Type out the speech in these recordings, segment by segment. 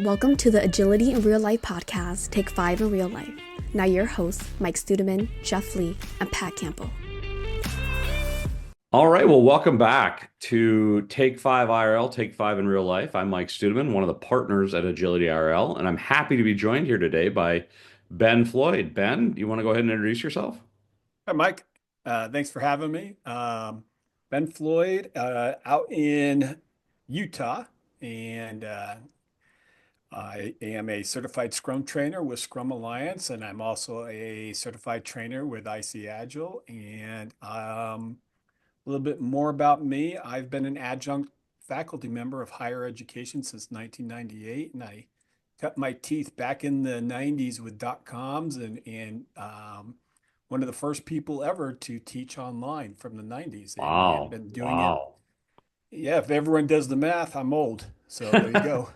Welcome to the Agility in Real Life podcast, Take 5 in Real Life. Now your hosts, Mike Studeman, Jeff Lee, and Pat Campbell. All right, well, welcome back to Take 5 IRL, Take 5 in Real Life. I'm Mike Studeman, one of the partners at Agility IRL, and I'm happy to be joined here today by Ben Floyd. Ben, do you want to go ahead and introduce yourself? Hi, Mike. Thanks for having me. Ben Floyd, out in Utah, and I am a certified Scrum trainer with Scrum Alliance, and I'm also a certified trainer with IC Agile. And a little bit more about me. I've been an adjunct faculty member of higher education since 1998, and I cut my teeth back in the 90s with dot-coms and one of the first people ever to teach online from the 90s and Wow, been doing it. wow. Yeah, if everyone does the math, I'm old. So there you go.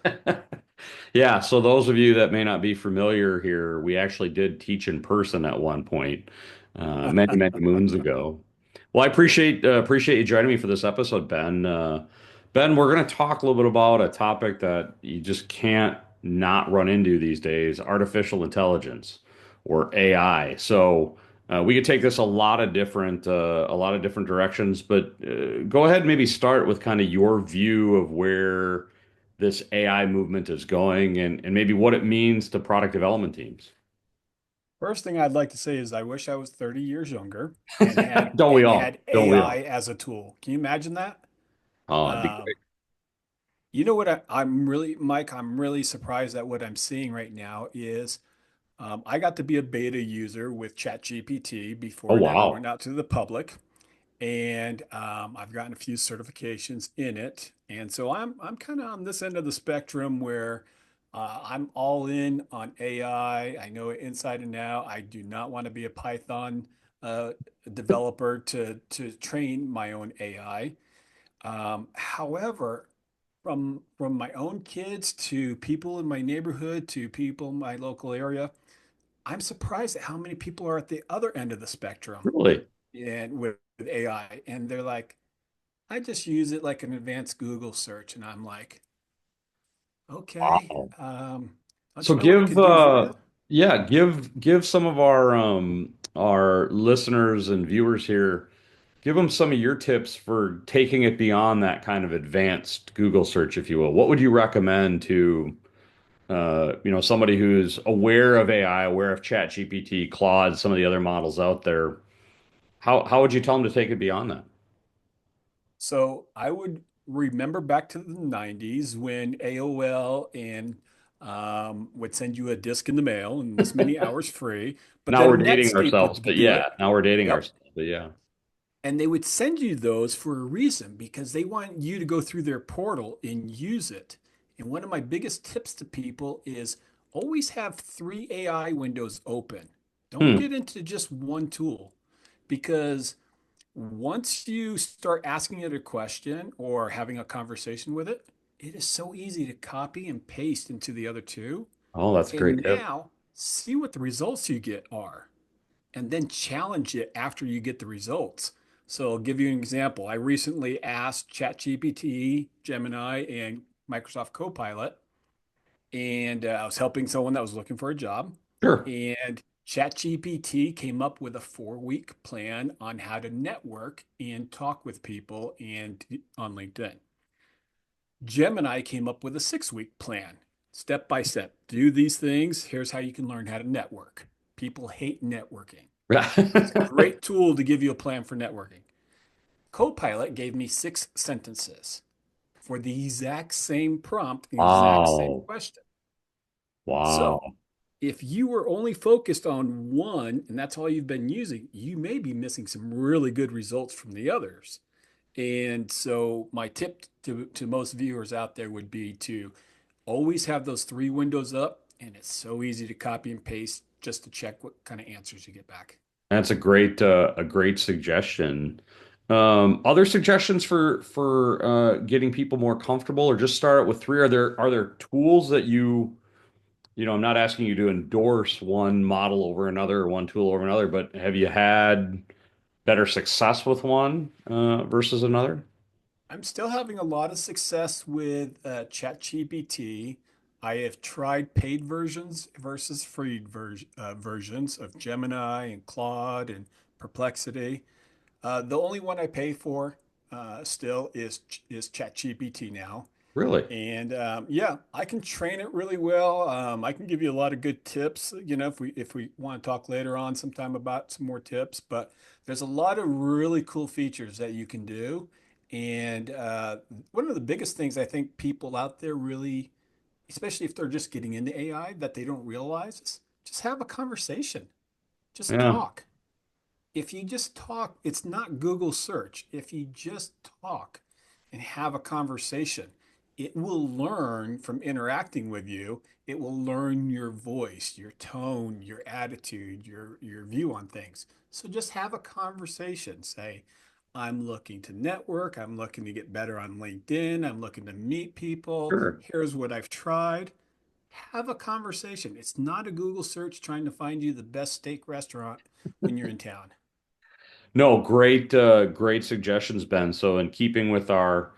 Yeah, so those of you that may not be familiar here, we actually did teach in person at one point, many, many moons ago. Well, I appreciate you joining me for this episode, Ben. Ben, we're going to talk a little bit about a topic that you just can't not run into these days, artificial intelligence or AI. So we could take this a lot of different directions, but go ahead and maybe start with kind of your view of where this AI movement is going and maybe what it means to product development teams. First thing I'd like to say is I wish I was 30 years younger and had Don't we and all? had Don't we AI all? as a tool. Can you imagine that? Oh, it'd be Um, great. you know what I'm really, Mike, I'm really surprised at what I'm seeing right now is I got to be a beta user with ChatGPT Oh, before it ever went wow. out to the public. And I've gotten a few certifications in it, and so I'm kind of on this end of the spectrum where I'm all in on AI. I know it inside and out. I do not want to be a Python uh, developer to train my own AI. However, from my own kids to people in my neighborhood to people in my local area, I'm surprised at how many people are at the other end of the spectrum Really? and with AI, and they're like, I just use it like an advanced Google search, and I'm like, okay, Wow. don't So you know what it give could do for you? yeah, give some of our listeners and viewers here, give them some of your tips for taking it beyond that kind of advanced Google search, if you will. What would you recommend to somebody who's aware of AI, aware of ChatGPT, Claude, some of the other models out there? How would you tell them to take it beyond that? So I would remember back to the 90s when AOL and would send you a disc in the mail and this many hours free, but Now we're then dating Netscape ourselves, would but do yeah, it. now we're dating Yep. ourselves, but yeah. And they would send you those for a reason because they want you to go through their portal and use it. And one of my biggest tips to people is always have three AI windows open. Don't Hmm. get into just one tool because once you start asking it a question or having a conversation with it, it is so easy to copy and paste into the other two. Oh, that's a great And tip. now see what the results you get are and then challenge it after you get the results. So I'll give you an example. I recently asked ChatGPT, Gemini, and Microsoft Copilot, and I was helping someone that was looking for a job. Sure. And ChatGPT came up with a 4-week plan on how to network and talk with people and on LinkedIn. Gemini came up with a 6-week plan, step by step. Do these things. Here's how you can learn how to network. People hate networking. It's a great tool to give you a plan for networking. Copilot gave me 6 sentences for the exact same prompt, the exact same Wow. question. So Wow. if you were only focused on one and that's all you've been using, you may be missing some really good results from the others. And so my tip to most viewers out there would be to always have those three windows up, and it's so easy to copy and paste just to check what kind of answers you get back. That's a great suggestion. Other suggestions for getting people more comfortable, or just start with three? Are there tools that I'm not asking you to endorse one model over another or one tool over another, but have you had better success with one versus another? I'm still having a lot of success with ChatGPT. I have tried paid versions versus free versions of Gemini and Claude and Perplexity. The only one I pay for still is ChatGPT now. Really? And yeah, I can train it really well. I can give you a lot of good tips, if we want to talk later on sometime about some more tips. But there's a lot of really cool features that you can do. And one of the biggest things I think people out there really, especially if they're just getting into AI, that they don't realize is just have a conversation, just Yeah, talk. If you just talk, it's not Google search. If you just talk and have a conversation, it will learn from interacting with you. It will learn your voice, your tone, your attitude, your view on things. So just have a conversation. Say, I'm looking to network. I'm looking to get better on LinkedIn. I'm looking to meet people. sure. Here's what I've tried. Have a conversation. It's not a Google search trying to find you the best steak restaurant when you're in town. No, great suggestions, Ben. So, in keeping with our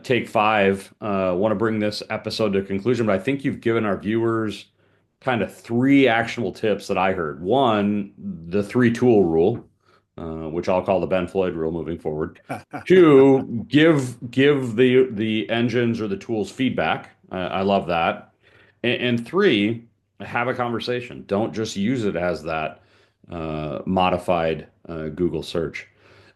take five, want to bring this episode to a conclusion, but I think you've given our viewers kind of three actionable tips that I heard. One, the three tool rule, which I'll call the Ben Floyd rule moving forward. Two, give the engines or the tools feedback. I love that. And three, have a conversation. Don't just use it as that modified Google search.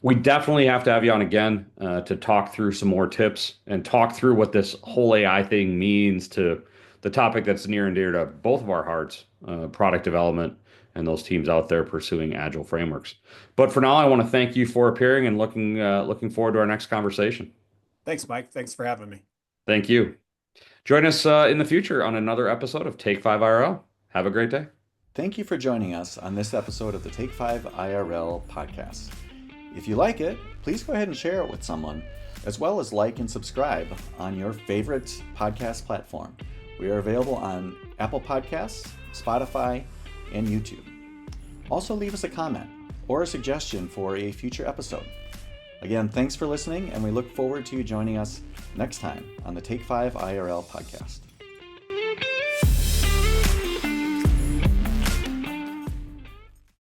We definitely have to have you on again to talk through some more tips and talk through what this whole AI thing means to the topic that's near and dear to both of our hearts, product development and those teams out there pursuing agile frameworks. But for now, I want to thank you for appearing and looking forward to our next conversation. Thanks, Mike. Thanks for having me. Thank you. Join us in the future on another episode of Take 5 IRL. Have a great day. Thank you for joining us on this episode of the take5IRL podcast. If you like it, please go ahead and share it with someone, as well as like and subscribe on your favorite podcast platform. We are available on Apple Podcasts, Spotify, and YouTube. Also, leave us a comment or a suggestion for a future episode. Again, thanks for listening, and we look forward to you joining us next time on the Take 5 IRL podcast.